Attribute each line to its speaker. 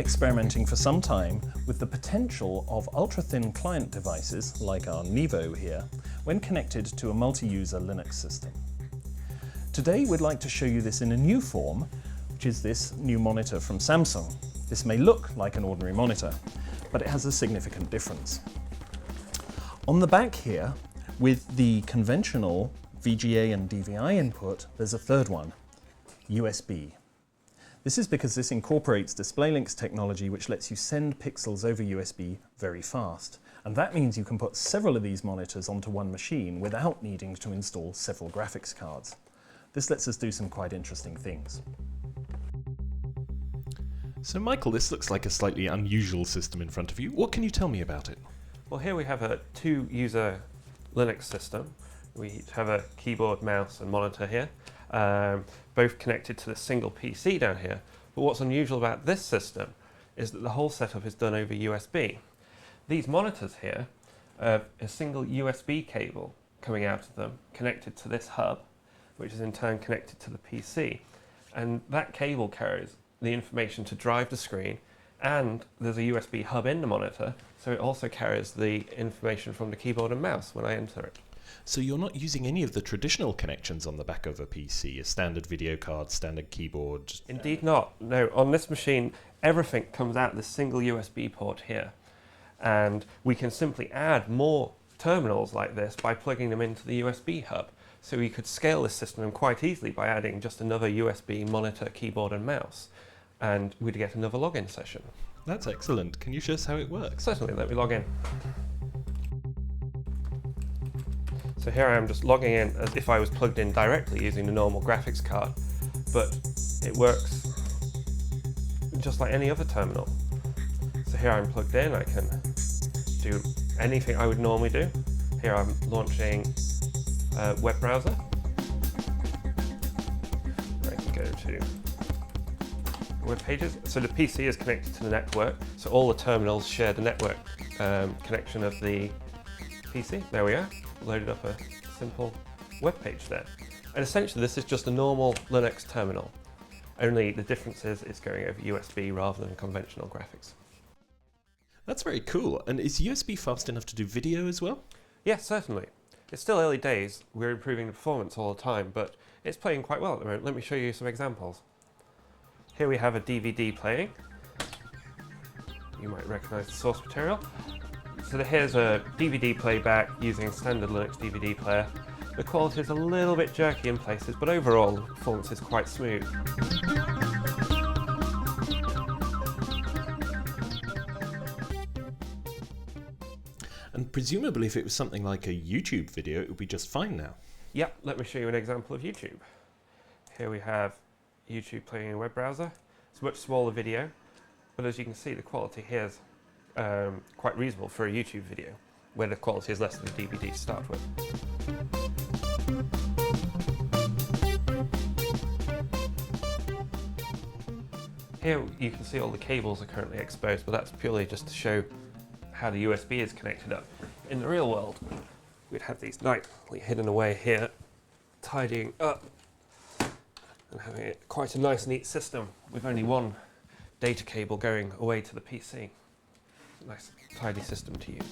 Speaker 1: experimenting for some time with the potential of ultra-thin client devices, like our Ndiyo here, when connected to a multi-user Linux system. Today we'd like to show you this in a new form, which is this new monitor from Samsung. This may look like an ordinary monitor, but it has a significant difference. On the back here, with the conventional VGA and DVI input, there's a third one, USB. This is because this incorporates Display-Link's technology, which lets you send pixels over USB very fast. And that means you can put several of these monitors onto one machine without needing to install several graphics cards. This lets us do some quite interesting things.
Speaker 2: So Michael, this looks like a slightly unusual system in front of you. What can you tell me about it?
Speaker 3: Well, here we have a two-user Linux system. We have a keyboard, mouse and monitor here, both connected to the single PC down here. But what's unusual about this system is that the whole setup is done over USB. These monitors here have a single USB cable coming out of them, connected to this hub, which is in turn connected to the PC. And that cable carries the information to drive the screen, and there's a USB hub in the monitor, so it also carries the information from the keyboard and mouse when I enter it.
Speaker 2: So you're not using any of the traditional connections on the back of a PC, a standard video card, standard keyboard?
Speaker 3: Indeed not. No, on this machine, everything comes out this single USB port here. And we can simply add more terminals like this by plugging them into the USB hub. So we could scale this system quite easily by adding just another USB monitor, keyboard and mouse. And we'd get another login session.
Speaker 2: That's excellent. Can you show us how it works?
Speaker 3: Certainly, let me log in. So here I am just logging in as if I was plugged in directly using the normal graphics card, but it works just like any other terminal. So here I'm plugged in, I can do anything I would normally do. Here I'm launching a web browser. I can go to web pages. So the PC is connected to the network, so all the terminals share the network connection of the PC. There we are. Loaded up a simple web page there. And essentially this is just a normal Linux terminal, only the difference is it's going over USB rather than conventional graphics.
Speaker 2: That's very cool. And is USB fast enough to do video as well?
Speaker 3: Yes, certainly. It's still early days, we're improving the performance all the time, but it's playing quite well at the moment. Let me show you some examples. Here we have a DVD playing. You might recognize the source material. So here's a DVD playback using standard Linux DVD player. The quality is a little bit jerky in places, but overall the performance is quite smooth.
Speaker 2: And presumably if it was something like a YouTube video, it would be just fine now.
Speaker 3: Yep, let me show you an example of YouTube. Here we have YouTube playing in a web browser. It's a much smaller video, but as you can see the quality here is quite reasonable for a YouTube video, where the quality is less than a DVD to start with. Here you can see all the cables are currently exposed, but that's purely just to show how the USB is connected up. In the real world, we'd have these nicely hidden away here, tidying up and having it quite a nice neat system with only one data cable going away to the PC. Nice tidy system to use.